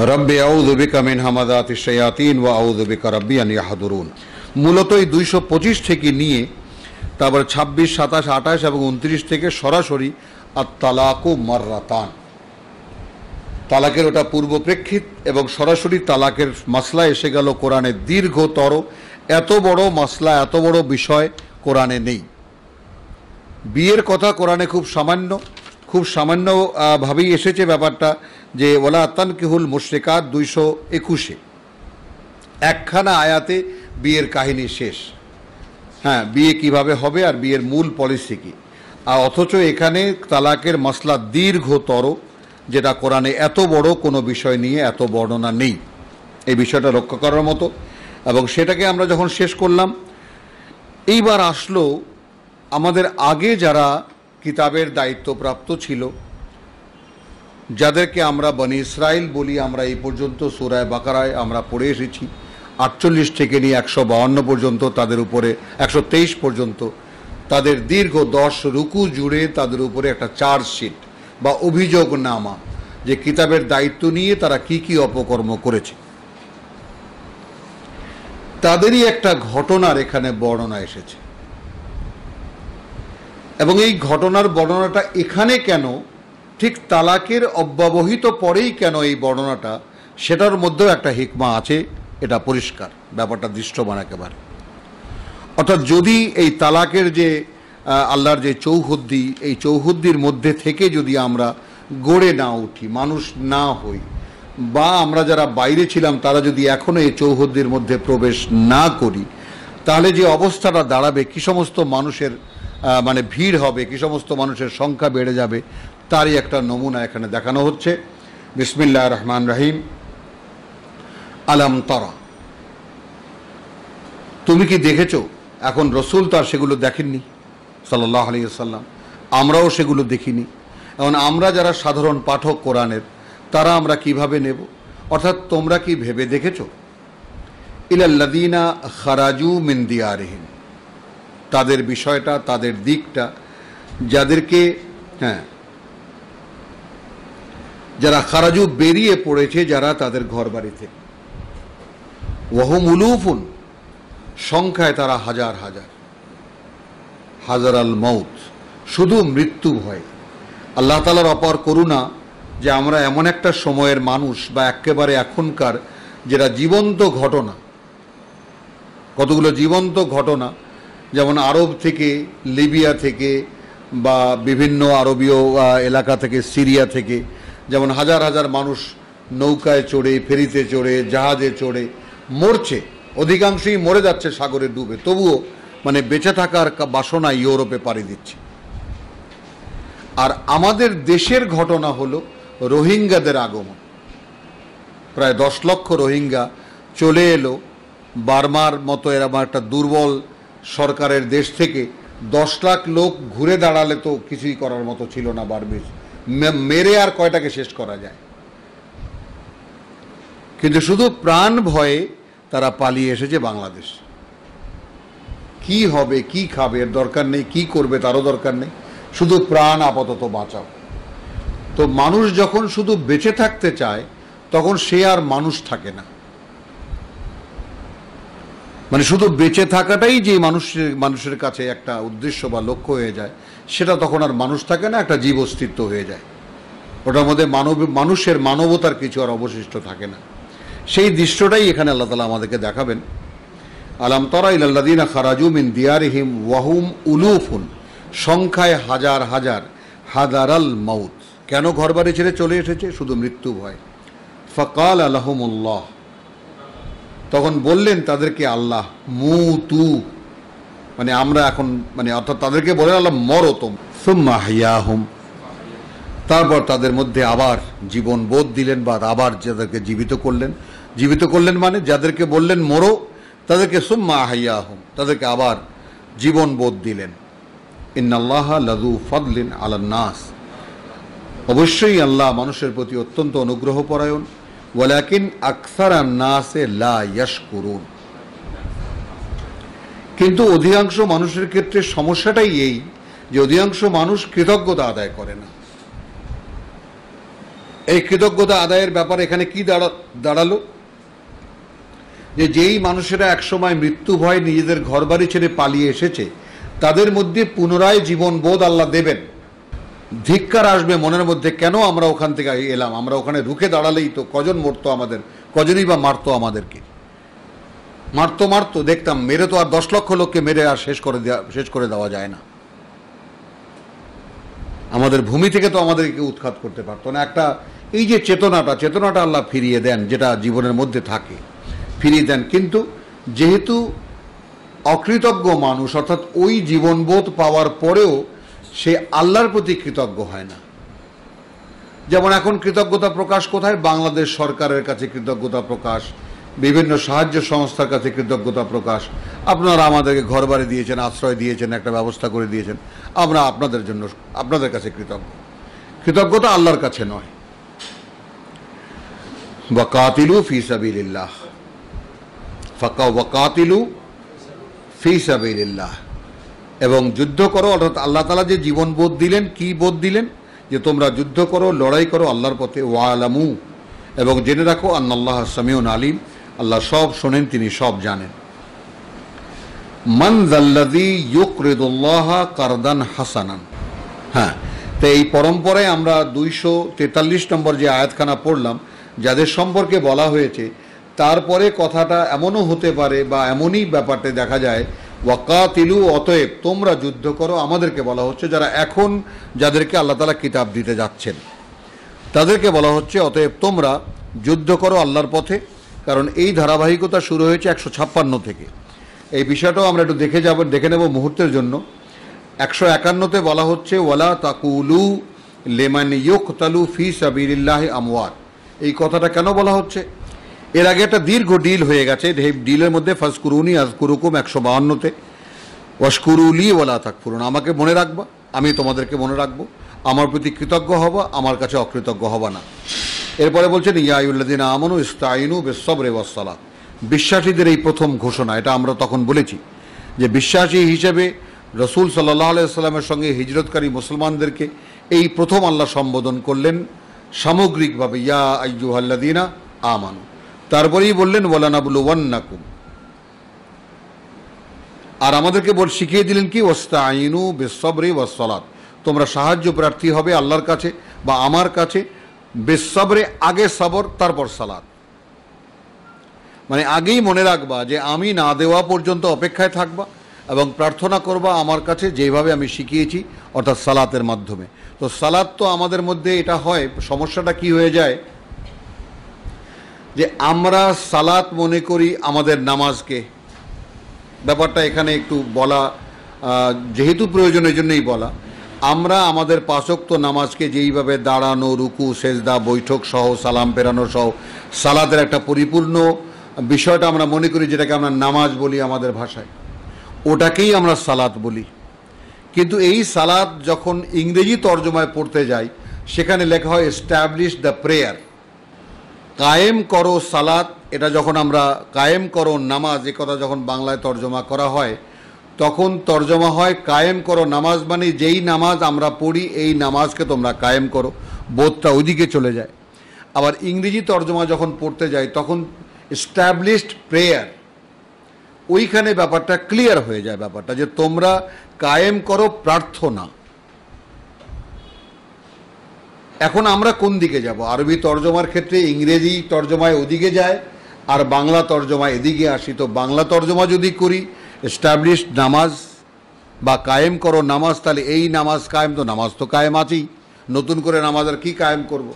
রব্বি আউযু বিকা মিন হামাযাতিশ শায়াতিন ওয়া আউযু বিকা রব্বি আন ইয়াহদুরুন। মূলত এই 225 থেকে নিয়ে তারপর 26, 27, 28 এবং 29 থেকে সরাসরি আত-তালাকু মাররাতান, তালাকের ওটা পূর্বপ্রেক্ষিত এবং সরাসরি তালাকের মাসলা এসে গেল কোরআনে দীর্ঘতর। এত বড় মাসলা, এত বড় বিষয় কোরআনে নেই। বিয়ের কথা কোরআনে খুব সামান্য ভাবেই এসেছে ব্যাপারটা, যে ওয়ালা তানকিহুল মুশরিকাত 221-এ একখানা আয়াতে বিয়ের কাহিনী শেষ। হ্যাঁ, বিয়ে কিভাবে হবে আর বিয়ের মূল পলিসি কি, আর অথচ এখানে তালাকের মাসলা দীর্ঘতর, যেটা কোরআনে এত বড় কোনো বিষয় নিয়ে এত বর্ণনা নেই। এই বিষয়টা রক্ষা করার মতো, এবং সেটাকে আমরা যখন শেষ করলাম, এইবার আসলো আমাদের আগে যারা কিতাবের দায়িত্বপ্রাপ্ত ছিল, যাদেরকে আমরা বনি ইসরাইল বলি। আমরা এই পর্যন্ত সূরা বাকারায় আমরা পড়ে এসেছি 48 থেকে নিয়ে 152 পর্যন্ত, তাদের উপরে 123 পর্যন্ত, তাদের দীর্ঘ 10 রুকু জুড়ে তাদের উপরে একটা চার্জশিট বা অভিযোগনামা, যে কিতাবের দায়িত্ব নিয়ে তারা কি কি অপকর্ম করেছে, তাদেরই একটা ঘটনার এখানে বর্ণনা এসেছে। এবং এই ঘটনার বর্ণনাটা এখানে কেন, ঠিক তালাকের অব্যবহিত পরেই কেন এই বর্ণনাটা, সেটার মধ্যেও একটা হিকমা আছে। এটা পরিষ্কার, ব্যাপারটা দৃশ্যমান একেবারে। অর্থাৎ যদি এই তালাকের যে আল্লাহর যে চৌহদ্দি, এই চৌহদ্দির মধ্যে থেকে যদি আমরা গড়ে না উঠি, মানুষ না হই, বা আমরা যারা বাইরে ছিলাম তারা যদি এখনও এই চৌহদ্দির মধ্যে প্রবেশ না করি, তাহলে যে অবস্থাটা দাঁড়াবে, কি সমস্ত মানুষের মানে ভিড় হবে, কি সমস্ত মানুষের সংখ্যা বেড়ে যাবে, তারই একটা নমুনা এখানে দেখানো হচ্ছে। বিসমিল্লাহির রহমানির রহিম। আলাম তারা, তুমি কি দেখেছো? এখন রসুল তো আর সেগুলো দেখেননি সাল্লাল্লাহু আলাইহি ওয়াসাল্লাম, আমরাও সেগুলো দেখিনি। এখন আমরা যারা সাধারণ পাঠক কোরআনের, তারা আমরা কিভাবে নেব? অর্থাৎ তোমরা কি ভেবে দেখেছো? ইলাল্লাযীনা খারাজু মিন দিয়ারিহিম, তাদের বিষয়টা, তাদের দিকটা, যাদেরকে যারা খারাজু বেরিয়ে পড়েছে, যারা তাদের ঘর বাড়িতে, ওয়াহুম উলুফুন, সংখ্যায় তারা হাজার হাজার, হাজার আল মৌত, শুধু মৃত্যু ভয়। আল্লাহ তাআলার অপার করুণা যে আমরা এমন একটা সময়ের মানুষ, বা একেবারে এখনকার যেটা জীবন্ত ঘটনা, কতগুলো জীবন্ত ঘটনা, যেমন আরব থেকে, লিবিয়া থেকে, বা বিভিন্ন আরবীয় এলাকা থেকে, সিরিয়া থেকে, যেমন হাজার হাজার মানুষ নৌকায় চড়ে, ফেরিতে চড়ে, জাহাজে চড়ে মরছে, অধিকাংশই মরে যাচ্ছে সাগরে ডুবে, তবুও মানে বেঁচে থাকার বাসনা ইউরোপে পাড়ি দিচ্ছে। আর আমাদের দেশের ঘটনা হলো রোহিঙ্গাদের আগমন। প্রায় 10 লক্ষ রোহিঙ্গা চলে এলো বার্মার মতো এরকম একটা দুর্বল সরকারের দেশ থেকে। 10 লাখ লোক ঘুরে দাঁড়ালে তো কিছুই করার মতো ছিল না বার্মিজ, মেরে আর কয়টাকে শেষ করা যায়। কিন্তু শুধু প্রাণ ভয়ে তারা পালিয়ে এসেছে বাংলাদেশ। কি হবে, কি খাবে এর দরকার নেই, কি করবে তারও দরকার নেই, শুধু প্রাণ আপাতত বাঁচাও। তো মানুষ যখন শুধু বেঁচে থাকতে চায়, তখন সে আর মানুষ থাকে না। মানে শুধু বেঁচে থাকাটাই যে মানুষের কাছে একটা উদ্দেশ্য বা লক্ষ্য হয়ে যায়, সেটা তখন আর মানুষ থাকে না, একটা জীব অস্তিত্ব হয়ে যায়। ওটার মধ্যে মানুষের মানবতার কিছু আর অবশিষ্ট থাকে না। সেই দৃশ্যটাই এখানে আল্লাহ তাআলা আমাদেরকে দেখাবেন। আলাম তারা ইলাল্লাযীনা খারাজু মিন দিয়ারিহিম ওয়াহুম উলুফুন, সংখ্যায় হাজার হাজার, হাদারাল মাউত, কেন ঘরবাড়ি ছেড়ে চলে এসেছে? শুধু মৃত্যু ভয়। ফাকাল লাহুমুল্লাহ, তখন বললেন তাদেরকে আল্লাহ, মুতু, মানে আমরা এখন, মানে অর্থাৎ তাদেরকে বলেন আল্লাহ মরো তোমরা। সুম্মা আহইয়াহুম, তারপর তাদের মধ্যে আবার জীবন বোধ দিলেন, বা আবার যাদেরকে জীবিত করলেন মানে যাদেরকে বললেন মরো, তাদেরকে সুম্মা আহইয়াহুম, তাদেরকে আবার জীবন বোধ দিলেন। ইন্নাল্লাহা লাযু ফাদলিন আলান নাস, অবশ্যই আল্লাহ মানুষের প্রতি অত্যন্ত অনুগ্রহপরায়ণ। ওয়ালাকিন আকসারান নাসে লা ইয়াশকুরুন, কিন্তু অধিকাংশ মানুষের ক্ষেত্রে সমস্যাটাই এই যে অধিকাংশ মানুষ কৃতজ্ঞতা আদায় করে না। এই কৃতজ্ঞতা আদায়ের ব্যাপারে এখানে কি দাঁড়ালো, যে যেই মানুষেরা একসময় মৃত্যু ভয় নিজেদের ঘরবাড়ি ছেড়ে পালিয়ে এসেছে তাদের মধ্যে পুনরায় জীবন বোধ আল্লাহ দেবেন। ধিক্কার আসবে মনের মধ্যে, কেন আমরা ওখান থেকে এলাম, আমরা ওখানে রুখে দাঁড়ালেই তো কজন মরতো আমাদের, কজনই বা মারতো আমাদেরকে, মারতো দেখতাম, মেরে তো আর 10 লক্ষ লোককে মেরে আর শেষ করে দেওয়া যায় না। আমাদের ভূমি থেকে তো আমাদেরকে উৎখাত করতে পারতো না। একটা এই যে চেতনাটা আল্লাহ ফিরিয়ে দেন, যেটা জীবনের মধ্যে থাকে ফিরিয়ে দেন। কিন্তু যেহেতু অকৃতজ্ঞ মানুষ, অর্থাৎ ওই জীবনবোধ পাওয়ার পরেও সে আল্লাহর প্রতি কৃতজ্ঞ হয় না। যেমন এখন কৃতজ্ঞতা প্রকাশ কোথায়? বাংলাদেশ সরকারের কাছে কৃতজ্ঞতা প্রকাশ, বিভিন্ন সাহায্য সংস্থার কাছে কৃতজ্ঞতা প্রকাশ। আপনারা আমাদেরকে ঘরবাড়ি দিয়েছেন, আশ্রয় দিয়েছেন, একটা ব্যবস্থা করে দিয়েছেন, আমরা আপনাদের কাছে কৃতজ্ঞতা আল্লাহর কাছে নয়। ওয়াকাতিলু ফি সাবিলিল্লাহ, ওয়াকাতিলু ফি সাবিলিল্লাহ, এবং যুদ্ধ করো। অর্থাৎ আল্লাহ তাআলা যে জীবন বোধ দিলেন, কি বোধ দিলেন? যে তোমরা যুদ্ধ করো, লড়াই করো আল্লাহর পথে। ওয়ালামু, এবং জেনে রাখো আন্নাল্লাহ সামিউন আলিম, আল্লাহ সব শোনেন, তিনি সব জানেন। মান যাল্লাযী ইউকরিদুল্লাহা কারদান হাসানান। হ্যাঁ, তো এই পরম্পরায় আমরা 243 নম্বর যে আয়াতখানা পড়লাম, যাদের সম্পর্কে বলা হয়েছে, তারপরে কথাটা এমনও হতে পারে বা এমনই ব্যাপারটা দেখা যায়, ওয়াকাতিলু, অতএব তোমরা যুদ্ধ করো। আমাদেরকে বলা হচ্ছে যারা এখন যাদেরকে আল্লাহ তাআলা কিতাব দিতে যাচ্ছেন তাদেরকে বলা হচ্ছে অতএব তোমরা যুদ্ধ করো আল্লাহর পথে। কারণ এই ধারাবাহিকতা শুরু হয়েছে 156 থেকে। এই বিষয়টাও আমরা একটু দেখে নেব মুহূর্তের জন্য। 151-তে বলা হচ্ছে ওয়ালা তাকুলু লিমান ইউকতালু ফি সাবিলিল্লাহি আমওয়াত। এই কথাটা কেন বলা হচ্ছে? এর আগে একটা দীর্ঘ ডিল হয়ে গেছে। ডিলের মধ্যে ফাজকুরুনি আযকুরুকুম 152-তে, ওয়াশকুরুলি ওয়ালা তাকফুরুন, আমাকে মনে রাখবা, আমি তোমাদেরকে মনে রাখবো, আমার প্রতি কৃতজ্ঞ হবা, আমার কাছে অকৃতজ্ঞ হবা না। এরপরে বলছেন ইয়া আইয়ুল্লাযিনা আমানু ইসতাঈনু বিস-সাবরি ওয়াস-সালাত। বিশ্বাসীদের এই প্রথম ঘোষণা, এটা আমরা তখন বলেছি যে বিশ্বাসী হিসেবে রাসূল সাল্লাল্লাহু আলাইহি ওয়াসাল্লামের সঙ্গে হিজরতকারী মুসলমানদেরকে এই প্রথম আল্লাহ সম্বোধন করলেন সামগ্রিকভাবে, ইয়া আইয়ুহাল্লাযিনা আমানু। তারপরেই বললেন ওয়ালানাবলুওয়ান্নাকুম, আর আমাদেরকে শিখিয়ে দিলেন কি? ওয়াস্তাঈনু বিস-সাবরি ওয়াস-সালাত, তোমরা সাহায্য প্রার্থী হবে আল্লাহর কাছে বা আমার কাছে। বিস-সাবরে, আগে সবর তারপর সালাত, মানে আগেই মনে রাখবা যে আমি না দেওয়া পর্যন্ত অপেক্ষায় থাকবা এবং প্রার্থনা করবা আমার কাছে যেভাবে আমি শিখিয়েছি, অর্থাৎ সালাতের মাধ্যমে। তো সালাত তো আমাদের মধ্যে এটা হয়, সমস্যাটা কি হয়ে যায় যে আমরা সালাত মনে করি আমাদের নামাজকে। ব্যাপারটা এখানে একটু বলা যেহেতু প্রয়োজন, এই জন্যই বলা। আমরা আমাদের 5 ওয়াক্ত নামাজকে যেইভাবে দাঁড়ানো, রুকু, সেজদা, বৈঠক সহ, সালাম পেরানো সহ সালাতের একটা পরিপূর্ণ বিষয়টা আমরা মনে করি, যেটাকে আমরা নামাজ বলি আমাদের ভাষায়, ওটাকেই আমরা সালাত বলি। কিন্তু এই সালাত যখন ইংরেজি তর্জমায় পড়তে যাই, সেখানে লেখা হয় এস্টাবলিশ দ্য প্রেয়ার, কায়েম করো সালাত। এটা যখন আমরা কায়েম করো নামাজ, এ কথা যখন বাংলায় তর্জমা করা হয়, তখন তর্জমা হয় কায়েম করো নামাজ, মানে যেই নামাজ আমরা পড়ি এই নামাজকে তোমরা কায়েম করো, বোধটা ওইদিকে চলে যায়। আবার ইংরেজি তর্জমা যখন পড়তে যাই তখন এস্টাবলিশড প্রেয়ার, ওইখানে ব্যাপারটা ক্লিয়ার হয়ে যায়, ব্যাপারটা যে তোমরা কায়েম করো প্রার্থনা। এখন আমরা কোন দিকে যাব? আরবি তর্জমার ক্ষেত্রে ইংরেজি তর্জমায় ওদিকে যায় আর বাংলা তর্জমায় এদিকে আসি। তো বাংলা তর্জমা যদি করি এস্টাবলিশ নামাজ বা কায়েম করো নামাজ, তাহলে এই নামাজ কায়েম, তো নামাজ তো কায়েম আছেই, নতুন করে নামাজ আর কি কায়েম করব,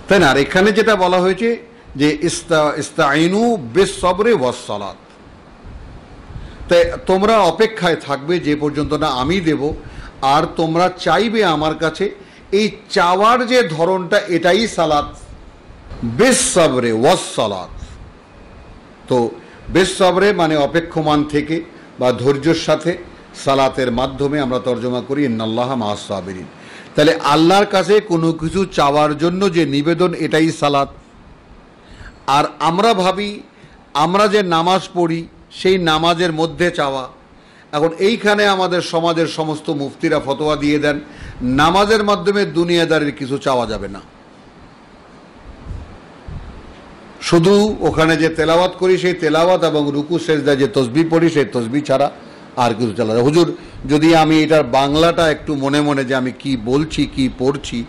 তাই না? আর এখানে যেটা বলা হয়েছে যে ইস্তাঈনু বিস-সাবরি ওয়াস-সালাত, তাই তোমরা অপেক্ষায় থাকবে যে পর্যন্ত না আমি দেব, আর তোমরা চাইবে আমার কাছে। এই চাওয়ার যে ধরনটা, এটাই সালাত, বিস-সাবরি ওয়াস-সালাত। তো বিস-সাবরে মানে অপেক্ষমান থেকে বা ধৈর্যের সাথে, সালাতের মাধ্যমে আমরা তর্জমা করি ইন্নাল্লাহা মা'আস-সাবিরিন। তাহলে আল্লাহর কাছে কোনো কিছু চাওয়ার জন্য যে নিবেদন, এটাই সালাত। আর আমরা ভাবি আমরা যে নামাজ পড়ি সেই নামাজের মধ্যে চাওয়া। এখন এইখানে আমাদের সমাজের সমস্ত মুফতিরা ফতোয়া দিয়ে দেন নামাজের মাধ্যমে দুনিয়াদারির কিছু চাওয়া যাবে না। শুধু ওখানে যে তেলাওয়াত করি সেই তেলাওয়াত এবং রুকু সেজদা যে তসবিহ পড়ি সেই তসবিহ ছাড়া আর কিছু চলে না। হুজুর যদি আমি এটার বাংলাটা একটু মনে মনে যে আমি কি বলছি কি পড়ছি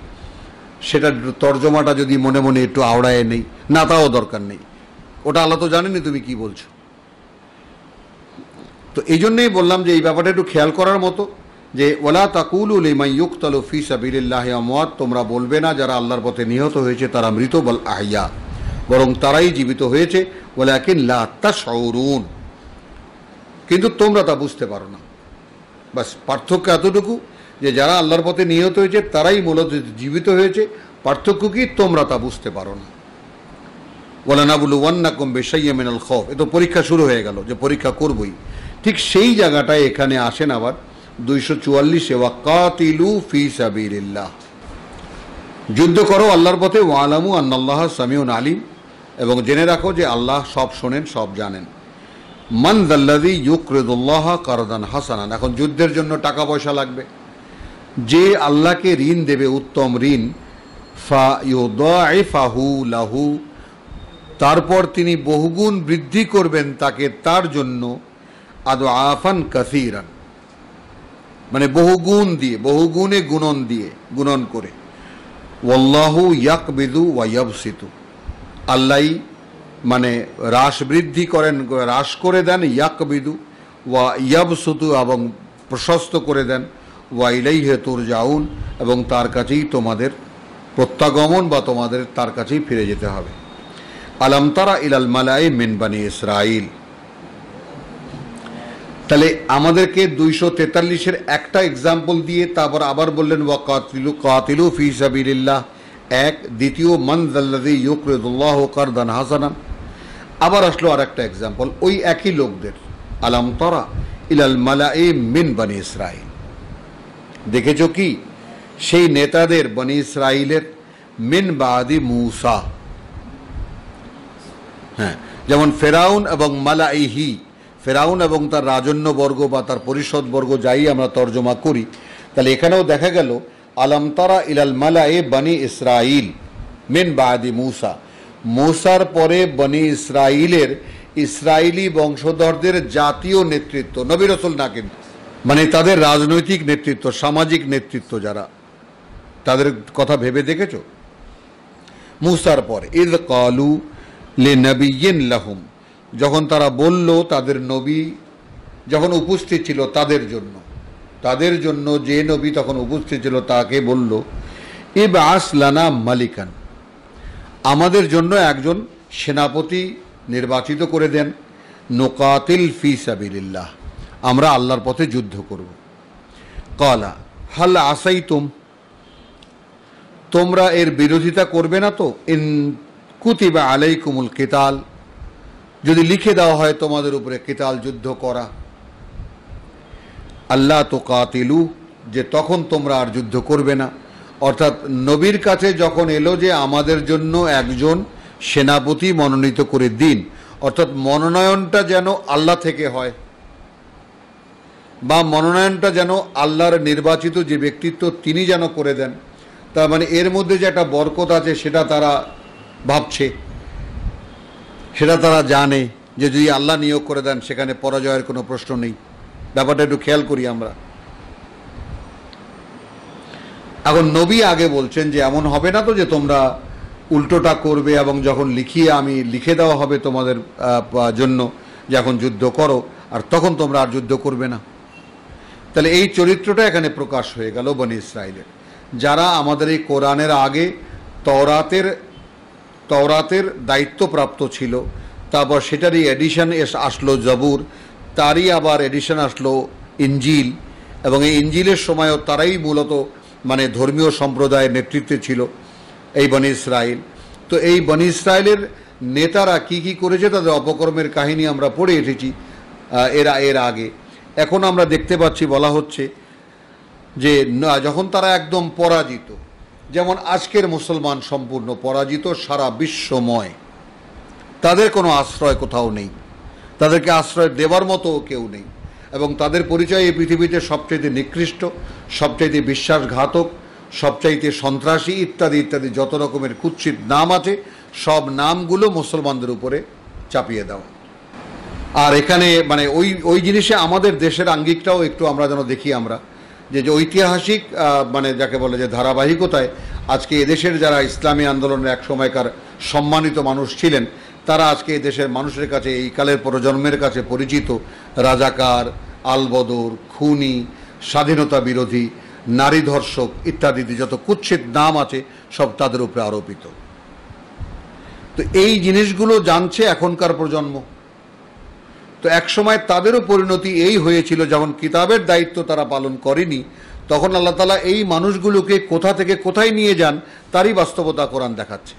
সেটার তর্জমাটা যদি মনে মনে একটু আওড়ায় নেই, না তাও দরকার নেই, ওটা আল্লাহ তো জানেনি তুমি কি বলছো। তো এই জন্যই বললাম যে এই ব্যাপারটা একটু খেয়াল করার মতো, যে ওয়ালা তাকুলু লিমান ইউকতালু ফি সাবিলিল্লাহি আমওয়াত, তোমরা বলবে না যারা আল্লাহর পথে নিহত হয়েছে তারা মৃত, বল আহইয়া, বরং তারাই জীবিত হয়েছে, ওয়ালাকিন লা তাশউরুন, কিন্তু তোমরা তা বুঝতে পারো না। বাস পার্থক্য এতটুকু যে যারা আল্লাহর পথে নিহত হয়েছে তারাই মূলত জীবিত হয়েছে, পার্থক্য কি তোমরা তা বুঝতে পারো না। ওয়ালানাবলুওয়ান্নাকুম বিশাইয়্যিন মিনাল খাউফ, এ তো পরীক্ষা শুরু হয়ে গেল যে পরীক্ষা করবই। ঠিক সেই জায়গাটায় এখানে আসেন আবার 244 ওয়াকাতিলু ফি সাবিলিল্লাহ, যুদ্ধ করো আল্লাহর পথে, ওয়ালামু আন্নাল্লাহ সামিউন আলিম, এবং জেনে রাখো যে আল্লাহ সব শোনেন সব জানেন। মান যাল্লাযী ইউকরিদুল্লাহ কারদান হাসানান, এখন যুদ্ধের জন্য টাকা পয়সা লাগবে, যে আল্লাহকে ঋণ দেবে উত্তম ঋণ, ফায়ুদাইফাহু লাহু, তারপর তিনি বহুগুণ বৃদ্ধি করবেন তাকে তার জন্য, আদআফান কাসীরান, মানে বহুগুণ দিয়ে, বহুগুণে গুণন করে। ওয়াল্লাহু ইয়াকবিদু ওয়া ইয়াবসিতু, আল্লাহই মানে হ্রাস বৃদ্ধি করেন, হ্রাস করে দেন, ইয়াকবিদু ওয়া ইয়াবসুতু, এবং প্রশস্ত করে দেন, ওয়া ইলাইহি তুরজাউন, এবং তার কাছেই তোমাদের প্রত্যাগমন বা তোমাদের তার কাছেই ফিরে যেতে হবে। আলাম তারা ইলাল মালাই মিন বানি ইসরাইল, তাহলে আমাদেরকে 243-এর একটা এক্সাম্পল দিয়ে তারপর আবার বললেন ওয়াকাতিলু ফি সাবিলিল্লাহ এক, দ্বিতীয় মান যাল্লাযী ইউকরিদুল্লাহ কারদান হাসানান, আবার আসলো আর একটা এক্সাম্পল ওই একই লোকদের, আলাম তারা ইলাল মালাই মিন বানি ইসরাইল, দেখেছো কি সেই নেতাদের বনি ইসরাইলের, মিন বাদি মূসা, হ্যাঁ, যেমন ফেরাউন এবং মালাইহি, ফেরাউন এবং তার রাজন্যবর্গ বা তার পরিষদবর্গ যাই আমরা তর্জমা করি, তাহলে এখানেও দেখা গেল আলাম তারা ইলাল মালাই বনি ইসরাইল মিন বাদি মূসা, মূসার পরে বনি ইসরাইলের, ইসরায়েলি বংশধরদের জাতীয় নেতৃত্ব, নবী রাসূল না কিন্তু, মানে তাদের রাজনৈতিক নেতৃত্ব, সামাজিক নেতৃত্ব যারা, তাদের কথা ভেবে দেখেছো? মূসার পরে ইয ক্বালু লিনাবিয়্যিন লাহুম, যখন তারা বলল তাদের নবী যখন উপস্থিত ছিল তাদের জন্য যে নবী তখন উপস্থিত ছিল তাকে বলল, ইবআস লানা মালিকান, আমাদের জন্য একজন সেনাপতি নির্বাচিত করে দেন, নুকাতিল ফি সাবিলিল্লাহ, আমরা আল্লাহর পথে যুদ্ধ করব। ক্বালা হাল আসাইতুম, তোমরা এর বিরোধিতা করবে না তো, ইন কুতিবা আলাইকুমুল কিতাল, যদি লিখে দেওয়া হয় তোমাদের উপরে কিতাল, যুদ্ধ করা, আল্লাহ তুকাতিলু, যে তখন তোমরা আর যুদ্ধ করবে না। অর্থাৎ নবীর কাছে যখন এলো যে আমাদের জন্য একজন সেনাপতি মনোনীত করে দিন, অর্থাৎ মনোনয়নটা যেন আল্লাহ থেকে হয়, বা মনোনয়নটা যেন আল্লাহর নির্বাচিত যে ব্যক্তিত্ব তিনি যেন করে দেন, তার মানে এর মধ্যে যে একটা বরকত আছে সেটা তারা ভাবছে, সেটা তারা জানে যে যদি আল্লাহ নিয়োগ করে দেন সেখানে পরাজয়ের কোনো প্রশ্ন নেই। ব্যাপারটা একটু খেয়াল করি আমরা। এখন নবী আগে বলছেন যে এমন হবে না তো যে তোমরা উল্টোটা করবে, এবং যখন লিখে দেওয়া হবে তোমাদের জন্য যে এখন যুদ্ধ করো, আর তখন তোমরা আর যুদ্ধ করবে না। তাহলে এই চরিত্রটা এখানে প্রকাশ হয়ে গেল বনি ইসরাইলের, যারা আমাদের এই কোরআনের আগে তওরাতের দায়িত্বপ্রাপ্ত ছিল, তারপর সেটারই এডিশন আসলো জবুর, তারই আবার এডিশন আসলো ইঞ্জিল, এবং এই ইঞ্জিলের সময়ও তারাই মূলত মানে ধর্মীয় সম্প্রদায়ের নেতৃত্বে ছিল এই বনি ইসরাইল। তো এই বনি ইসরাইলের নেতারা কি কি করেছে তাদের অপকর্মের কাহিনী আমরা পড়ে এসেছি এর আগে। এখন আমরা দেখতে পাচ্ছি বলা হচ্ছে যে যখন তারা একদম পরাজিত, যেমন আজকের মুসলমান সম্পূর্ণ পরাজিত, সারা বিশ্বময়, তাদের কোনো আশ্রয় কোথাও নেই, তাদেরকে আশ্রয় দেবার মতো কেউ নেই, এবং তাদের পরিচয় এই পৃথিবীতে সবচেয়ে নিকৃষ্ট, সবচেয়ে বিশ্বাসঘাতক, সবচাইতে সন্ত্রাসী ইত্যাদি ইত্যাদি যত রকমের কুৎসিত নাম আছে সব নামগুলো মুসলমানদের উপরে চাপিয়ে দেওয়া। আর এখানে মানে ওই ওই জিনিসে আমাদের দেশের আঙ্গিকটাও একটু আমরা যেন দেখি আমরা যে ঐতিহাসিক মানে যাকে বলে যে ধারাবাহিকতায় আজকে এদেশের যারা ইসলামী আন্দোলনের এক সময়কার সম্মানিত মানুষ ছিলেন তারা আজকে এদেশের মানুষের কাছে এই কালের প্রজন্মের কাছে পরিচিত রাজাকার, আলবদর, খুনি, স্বাধীনতা বিরোধী, নারী ধর্ষক ইত্যাদি যত কুৎসিত নাম আছে সব তাদের উপরে আরোপিত। তো এই জিনিসগুলো জানছে এখনকার প্রজন্ম। তো একসময় তাদেরও পরিণতি এই হয়েছিল, যখন কিতাবের দায়িত্ব তারা পালন করেনি তখন আল্লাহ তাআলা এই মানুষগুলোকে কোথা থেকে কোথায় নিয়ে যান তারই বাস্তবতা কোরআন দেখাচ্ছে।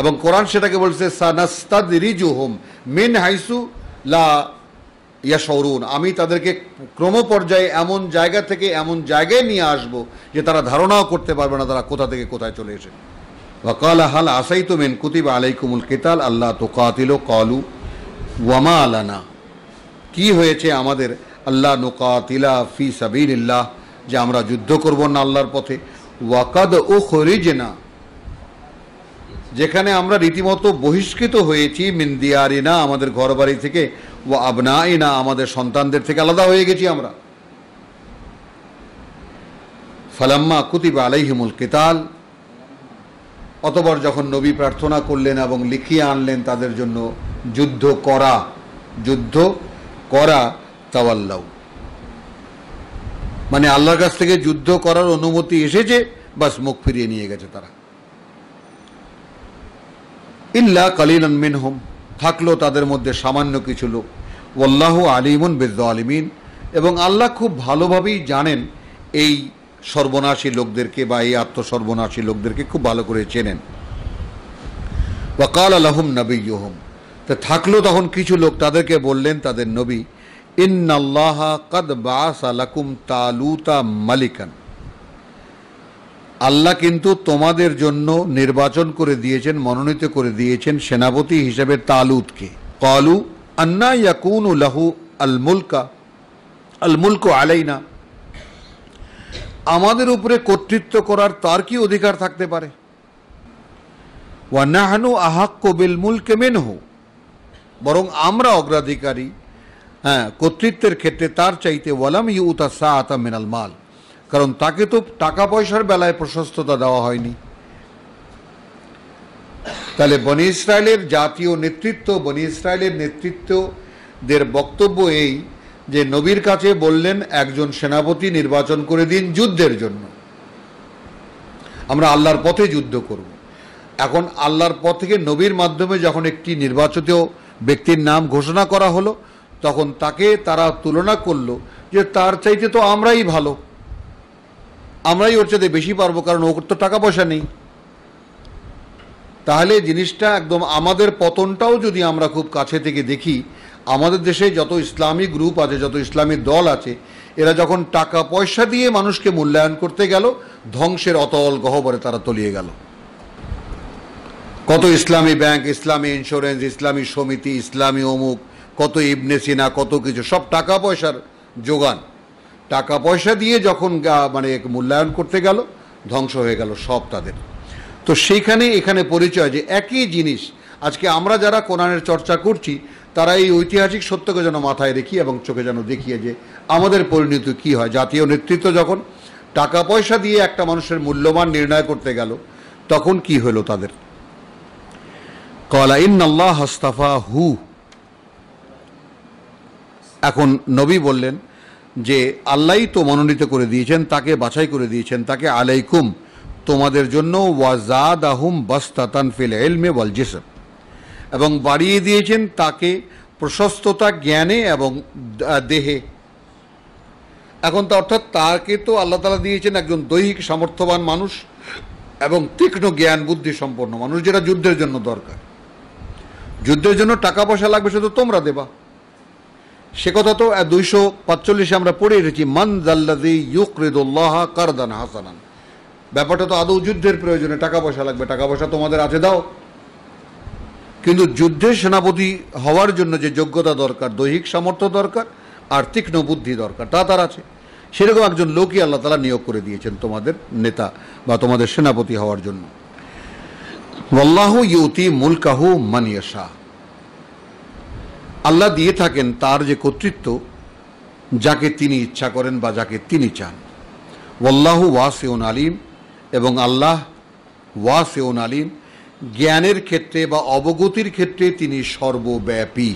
এবং কোরআন সেটাকে বলছে সানাস্তাদরিজুহুম মিন হাইসু লা ইয়াশউরুন, আমি তাদেরকে ক্রমপর্যায়ে এমন জায়গা থেকে এমন জায়গায় নিয়ে আসব যে তারা ধারণাও করতে পারবে না তারা কোথা থেকে কোথায় চলে এসে। ওয়াকালা হাল আসাইতুম ইন কুতিবা আলাইকুমুল কিতাল আল্লাহ তুকাতিলু ক্বালু ওয়ামা লানা, কি হয়েছে আমাদের আল্লাহ নুকাতিলা ফি সাবিলিল্লাহ, যে আমরা যুদ্ধ করব না আল্লাহর পথে। ওয়াকাদ উখরিজনা, যেখানে আমরা রীতিমতো বহিষ্কৃত হয়েছি, মিন দিয়ারিনা আমাদের ঘরবাড়ি থেকে, ওয়া আবনাইনা আমাদের সন্তানদের থেকে আলাদা হয়ে গেছি আমরা। ফালাম্মা কুতিবা আলাইহিমুল কিতাল, অতঃপর যখন নবী প্রার্থনা করলেন এবং লিখিয়ে আনলেন তাদের জন্য যুদ্ধ করা তাওয়াল্লাউ, মানে আল্লাহর কাছ থেকে যুদ্ধ করার অনুমতি এসেছে, বাস মুখ ফিরিয়ে নিয়ে গেছে তারা। ইল্লা কালিলান মিনহুম, থাকলো তাদের মধ্যে সামান্য কিছু লোক। ওয়াল্লাহু আলিমুন বিয-যালিমিন, এবং আল্লাহ খুব ভালোভাবেই জানেন এই সর্বনাশী লোকদেরকে বা এই আত্মসর্বনাশী লোকদেরকে খুব ভালো করে চেনেন। ওয়াকালা লাহুম নাবিয়্যুহুম, তো থাকলো তখন কিছু লোক, তাদেরকে বললেন তাদের নবী, ইন্নাল্লাহা কাদ বাআসা লাকুম তালুতা মালিকান, আল্লাহ কিন্তু তোমাদের জন্য নির্বাচন করে দিয়েছেন, মনোনীত করে দিয়েছেন সেনাপতি হিসেবে তালুতকে। ক্বালু আন্না ইয়াকুনু লাহু আল মুলকু আলাইনা, আমাদের উপরে কর্তৃত্ব করার তার কি অধিকার থাকতে পারে? ওয়া নাহনু আহাক্কু বিল মুলকি মিনহু, বরং আমরা অগ্রাধিকারী কর্তৃত্বের ক্ষেত্রে তার চাইতে। ওয়ালাম ইউতা সাআতা মিনাল মাল, কারণ তাকে তো টাকা পয়সার বেলায় প্রশস্ততা দেওয়া হয়নি। তাহলে বনি ইসরায়েলের জাতীয় নেতৃত্ব, বনি ইসরায়েলের নেতৃত্বদের বক্তব্য এই যে নবীর কাছে বললেন একজন সেনাপতি নির্বাচন করে দিন যুদ্ধের জন্য, আমরা আল্লাহর পথে যুদ্ধ করব। এখন আল্লাহর পথ থেকে নবীর মাধ্যমে যখন একটি নির্বাচিত ব্যক্তির নাম ঘোষণা করা হলো তখন তাকে তারা তুলনা করলো যে তার চাইতে তো আমরাই ভালো, আমরাই ওর চাইতে বেশি পারবো, কারণ ওর তো টাকা পয়সা নেই। তাহলে জিনিসটা একদম আমাদের পতনটাও যদি আমরা খুব কাছে থেকে দেখি, আমাদের দেশে যত ইসলামী গ্রুপ আছে, যত ইসলামী দল আছে, এরা যখন টাকা পয়সা দিয়ে মানুষকে মূল্যায়ন করতে গেল ধ্বংসের অতল গহ্বরে তারা তলিয়ে গেল। কত ইসলামী ব্যাংক, ইসলামী ইন্স্যুরেন্স, ইসলামী সমিতি, ইসলামী অমুক, কত ইবনে সিনা, কত কিছু, সব টাকা পয়সার যোগান। টাকা পয়সা দিয়ে যখন মানে মূল্যায়ন করতে গেল ধ্বংস হয়ে গেল সব তাদের। তো সেইখানে এখানে পরিচয় যে একই জিনিস আজকে আমরা যারা কোরআনের চর্চা করছি তারা এই ঐতিহাসিক সত্যকে যেন মাথায় রেখি এবং চোখে যেন দেখিয়ে যে আমাদের পরিণতি কী হয়। জাতীয় নেতৃত্ব যখন টাকা পয়সা দিয়ে একটা মানুষের মূল্যমান নির্ণয় করতে গেল তখন কি হলো তাদের। ক্বালা ইন্নাল্লাহ আস্তাফাহু, এখন নবী বললেন যে আল্লাহই তো মনোনীত করে দিয়েছেন, তাকে বাছাই করে দিয়েছেন, তাকে আলাইকুম তোমাদের জন্য, ওয়াজাদাহুম বাসতাতান ফিল ইলমি ওয়াল জিসম, এবং বাড়িয়ে দিয়েছেন তাকে প্রশস্ততা জ্ঞানে এবং দেহে। এখন তো অর্থাৎ তাকে তো আল্লাহ তাআলা দিয়েছেন একজন দৈহিক সামর্থ্যবান মানুষ এবং তীক্ষ্ণ জ্ঞান বুদ্ধি সম্পন্ন মানুষ, যেটা যুদ্ধের জন্য দরকার। যুদ্ধের জন্য টাকা পয়সা লাগবে শুধু তোমরা দেবা, সে কথা তো 245 আমরা পড়ে এসেছি, মান যাল্লাযী ইউকরিদুল্লাহ কারদান হাসানান। ব্যাপারটা তো আদৌ যুদ্ধের প্রয়োজনে টাকা পয়সা লাগবে, টাকা পয়সা তোমাদের আছে দাও। কিন্তু যুদ্ধের সেনাপতি হওয়ার জন্য যে যোগ্যতা দরকার, দৈহিক সামর্থ্য দরকার আর তীক্ষ্ণ বুদ্ধি দরকার, তা তার আছে। সেরকম একজন লোকই আল্লাহ তাআলা নিয়োগ করে দিয়েছেন তোমাদের নেতা বা তোমাদের সেনাপতি হওয়ার জন্য। ওয়াল্লাহু ইউতি মুলকাহু মান ইয়াশা, আল্লাহ দিয়ে থাকেন তার যে কর্তৃত্ব যাকে তিনি ইচ্ছা করেন বা যাকে তিনি চান। ওয়াল্লাহু ওয়াসিউন আলিম, এবং আল্লাহ ওয়াসিউন আলিম, জ্ঞানের ক্ষেত্রে বা অবগতির ক্ষেত্রে তিনি সর্বব্যাপী।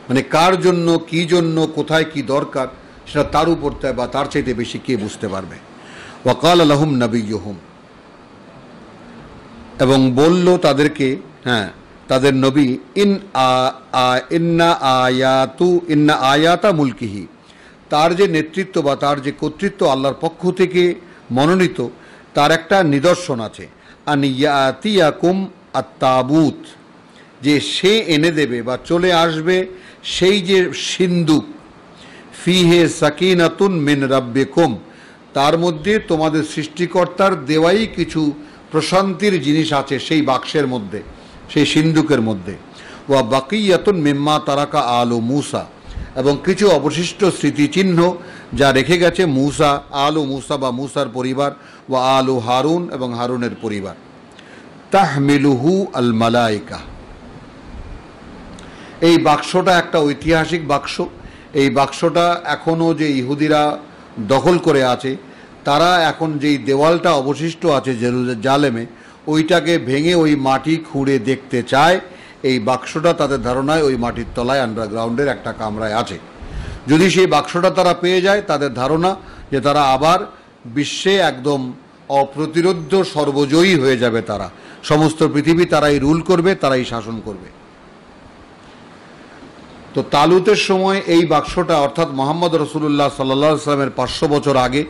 মানে কার জন্য, কি জন্য, কোথায় কি দরকার সেটা তার উপর বা তার চাইতে বেশি কে বুঝতে পারবে। ওয়াকাল লাহুম নবিয়্যুহুম, এবং বলল তাদেরকে, হ্যাঁ তাদের নবী, ইন্না আয়াতা মুলকিহি, তার যে নেতৃত্ব বা তার যে কর্তৃত্ব আল্লাহর পক্ষ থেকে মনোনীত, তার একটা নিদর্শন আছে। আন ইয়াতিয়াকুম আত-তাবুত, যে সে এনে দেবে বা চলে আসবে সেই যে সিন্দুক, ফিহে সাকিনাতুন মিন রাব্বিকুম, তার মধ্যে তোমাদের সৃষ্টিকর্তার দেওয়াই কিছু প্রশান্তির জিনিস আছে সেই বাক্সের মধ্যে, সেই সিন্দুকের মধ্যে। ওয়া বাকিয়াতুন মিম্মা তারাকা আলু মূসা, এবং কিছু অবশিষ্ট স্মৃতিচিহ্ন যা রেখে গেছে মূসা, আলু মূসা বা মূসার পরিবার, ওয়া আলু হারুন, এবং হারুনের পরিবার। তাহমিলুহু আল মালাইকা, এই বাক্সটা একটা ঐতিহাসিক বাক্স। এই বাক্সটা এখনও যে ইহুদিরা দখল করে আছে, তারা এখন যেই দেওয়ালটা অবশিষ্ট আছে জেরুজালেমে, ওইটাকে ভেঙে ওই মাটি খুঁড়ে দেখতে চায়। এই বাক্সটা তাদের ধারণায় ওই মাটির তলায় আন্ডারগ্রাউন্ডের একটা কামরায় আছে। যদি সেই বাক্সটা তারা পেয়ে যায়, তাদের ধারণা যে তারা আবার বিশ্বে একদম অপ্রতিরোধ্য সর্বজয়ী হয়ে যাবে। তারা সমস্ত পৃথিবী তারাই রুল করবে, তারাই শাসন করবে। তো তালুতের সময় এই বাক্সটা, অর্থাৎ মোহাম্মদ রসুল্লাহ সাল্লাল্লাহু আলাইহি সাল্লামের 500 বছর আগে,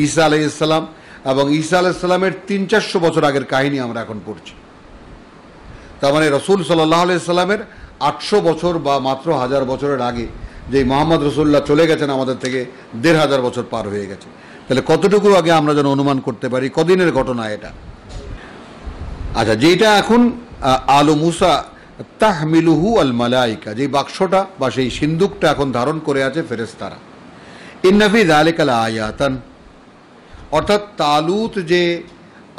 ঈসা আলাইহিস সালাম এবং ঈসা আলাইহিস সালামের 300-400 বছর আগের কাহিনী আমরা এখন পড়ছি। তার মানে রসুল সাল্লাল্লাহু আলাইহি সাল্লামের 800 বছর বা মাত্র 1000 বছরের আগে যে মোহাম্মদ রসুল্লাহ চলে গেছেন আমাদের থেকে, 1500 বছর পার হয়ে গেছে। তাহলে কতটুকু আগে আমরা যেন অনুমান করতে পারি কদিনের ঘটনা এটা। আচ্ছা, যেটা এখন আলু মুসা তাহমিলুহু আল মালাইকা, যে বাক্সটা বা সেই সিন্দুকটা এখন ধারণ করে আছে ফেরেশতারা। ইন্না ফি যালিকা লাআয়াতান, অর্থাৎ তালুত যে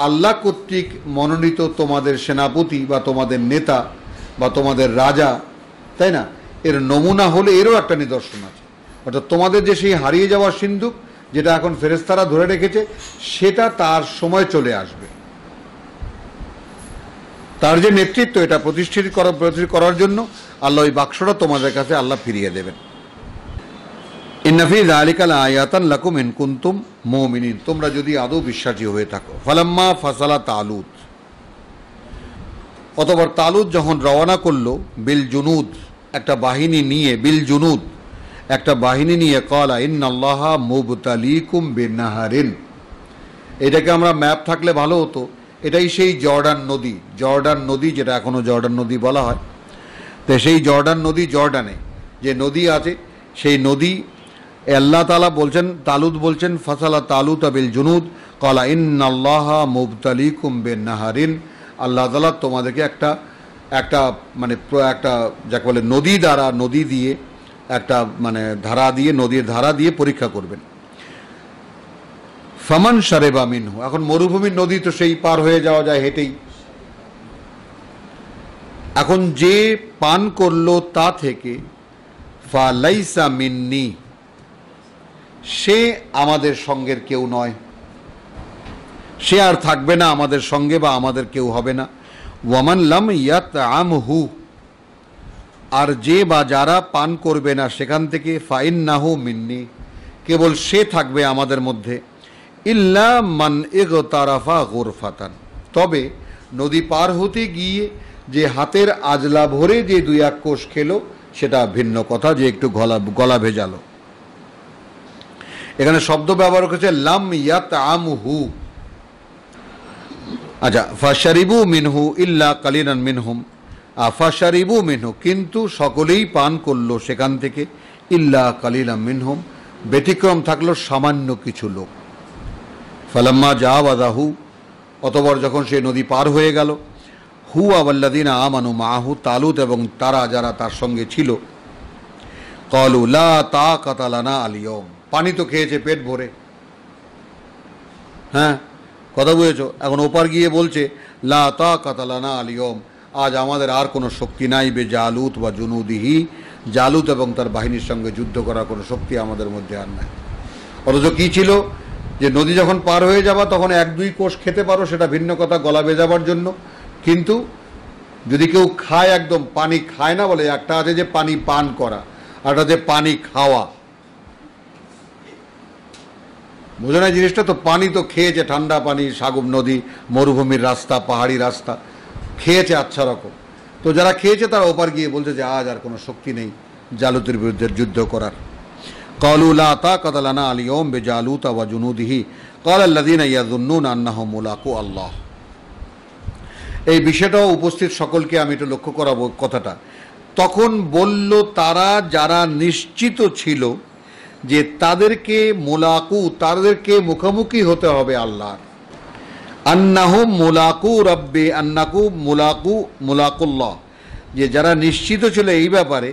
আল্লাহ কর্তৃক মনোনীত তোমাদের সেনাপতি বা তোমাদের নেতা বা তোমাদের রাজা, তাই না, এর নমুনা হলে এরও একটা নিদর্শন আছে। অর্থাৎ তোমাদের যে সেই হারিয়ে যাওয়া সিন্দুক যেটা এখন ফেরেশতারা ধরে রেখেছে, সেটা তার সময় চলে আসবে। তার যে নেতৃত্ব, এটা প্রতিষ্ঠিত করার জন্য আল্লাহ ওই বাক্সটা তোমাদের কাছে আল্লাহ ফিরিয়ে দেবেন। ইন্না ফি যালিকা লাআয়াতান লাকুম ইন কুনতুম মুমিনিন, তোমরা যদি আদৌ বিশ্বাসী হয়ে থাকো। ফালাম্মা ফাসালা তালুত, অতঃপর তালুত যখন রওনা করলো বিল জুনুদ, একটা বাহিনী নিয়ে, বিল জুনুদ একটা বাহিনী নিয়ে, ক্বালা ইন্নাল্লাহা মুবতালিকুম বিনাহারিন, এটাকে আমরা ম্যাপ থাকলে ভালো হতো। এটাই সেই জর্ডান নদী, জর্ডান নদী যেটা এখনও জর্ডান নদী বলা হয়। তো সেই জর্ডান নদী, জর্ডানে যে নদী আছে সেই নদী, আল্লাহ তাআলা বলছেন, তালুত বলছেন, ফাসালা তালুত বিল জুনুদ ক্বালা ইন্নাল্লাহা মুবতালিকুম বিনাহারিন, আল্লাহ তাআলা তোমাদেরকে একটা যাকে বলে নদী দিয়ে একটা মানে ধারা দিয়ে, নদীর ধারা দিয়ে পরীক্ষা করবেন। ফামান শারেবা মিনহু, এখন মরুভূমির নদী তো সেই পার হয়ে যাওয়া যায় হেঁটেই। এখন যে পান করলো তা থেকে, ফালাইসা মিন্নি, সে আমাদের সঙ্গের কেউ নয়, সে আর থাকবে না আমাদের সঙ্গে বা আমাদের কেউ হবে না। ওয়ামান লাম ইয়াতআমহু, আর যে বা যারা পান করবে না সেখান থেকে, ফাইন্নাহু মিন্নি, কেবল সে থাকবে আমাদের মধ্যে। ইল্লা মান ইগতারাফা গুরফাতান, তবে নদী পার হতে গিয়ে যে হাতের আজলা ভরে যে 2-1 কোষ খেলো সেটা ভিন্ন কথা, যে একটু গলা ভেজালো। এখানে শব্দ ব্যবহার করেছে লাম ইয়াতআমহু। আচ্ছা, ফাশারিবু মিনহু ইল্লা কালিলান মিনহুম, ফাশারিবু মিনহু, কিন্তু সকলেই পান করলো সেখান থেকে, ইল্লা কালিলান মিনহুম, ব্যতিক্রম থাকলো সামান্য কিছু লোক। ফালাম্মা জাওয়াযাহু, অতঃপর যখন সে নদী পার হয়ে গেল, হুয়া ওয়াল্লাযিনা আমানু মাআহু, তালুত এবং তারা যারা তার সঙ্গে ছিল, ক্বালু লা তাকাতা লানা আল ইয়াউম, পানি তো খেয়েছে পেট ভরে। হ্যাঁ, কথা বুঝেছো? এখন ওপার গিয়ে বলছে লা তাকাতা লানা আল ইয়াউম, আজ আমাদের আর কোনো শক্তি নাই, বে জালুত বা জুনুদিহি, জালুত এবং তার বাহিনীর সঙ্গে যুদ্ধ করার কোনো শক্তি আমাদের মধ্যে আর নাই। অথচ কী ছিল যে নদী যখন পার হয়ে যাবা তখন 1-2 কোষ খেতে পারো, সেটা ভিন্ন কথা, গলা ভেজাবার জন্য। কিন্তু যদি কেউ খায়, একদম পানি খায় না বলে, একটা আছে যে পানি পান করা, আর একটা যে পানি খাওয়া, বোঝো না জিনিসটা? তো পানি তো খেয়েছে, ঠান্ডা পানি, সাগর নদী, মরুভূমির রাস্তা, পাহাড়ি রাস্তা খেয়েছে আচ্ছা রকম। তো যারা খেয়েছে তারা ওপার গিয়ে বলছে যে আজ আর কোনো শক্তি নেই জালুতের বিরুদ্ধে যুদ্ধ করার। ক্বালু লা তাকাতা লানা আল ইয়াউম বিজালুতা ওয়া জুনুদিহি ক্বালা আল্লাযীনা ইয়াযুন্নুনা আন্নাহুম মুলাকু আল্লাহ। এই বিষয়টাও উপস্থিত সকলকে আমি একটু লক্ষ্য করাবো কথাটা। তখন বলল তারা, যারা নিশ্চিত ছিল যে তাদেরকে মুলাকু, তাদেরকে মুখোমুখি হতে হবে আল্লাহর, আন্নাহুম মুলাকু রাব্বি, আন্নাকু মুলাকুল্লাহ, যে যারা নিশ্চিত ছিল এই ব্যাপারে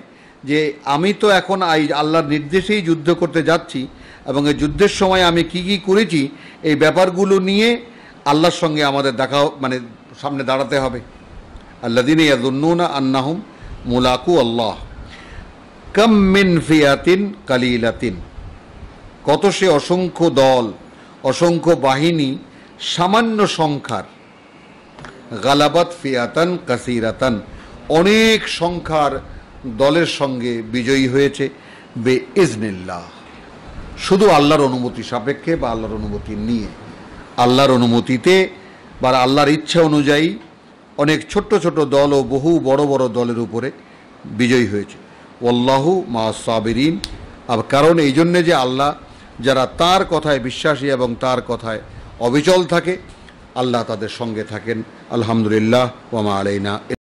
যে আমি তো এখন আল্লাহর নির্দেশেই যুদ্ধ করতে যাচ্ছি, এবং এই যুদ্ধের সময় আমি কি কি করেছি এই ব্যাপারগুলো নিয়ে আল্লাহর সঙ্গে আমাদের দেখা, মানে সামনে দাঁড়াতে হবে। আল্লাযীনা ইয়াযুন্নুনা আন্নাহুম মুলাকু আল্লাহ কাম মিন ফিয়াতিন কালিলাতিন, কত সে অসংখ্য দল, অসংখ্য বাহিনী সামান্য সংখ্যার, গালাবাত ফিয়াতান কাসীরাতান, অনেক সংখ্যার দলের সঙ্গে বিজয়ী হয়েছে, বে ইজনিল্লাহ, শুধু আল্লাহর অনুমতি সাপেক্ষে বা আল্লাহর অনুমতি নিয়ে। আল্লাহর অনুমতিতে বা আল্লাহর ইচ্ছা অনুযায়ী অনেক ছোট্ট ছোট দল ও বহু বড় বড় দলের উপরে বিজয়ী হয়েছে। ওয়াল্লাহু মা'আস সাবিরিন, কারণ এই জন্যে যে আল্লাহ যারা তার কথায় বিশ্বাসী এবং তার কথায় অবিচল থাকে, আল্লাহ তাদের সঙ্গে থাকেন। আলহামদুলিল্লাহ ওয়া মা আলাইনা।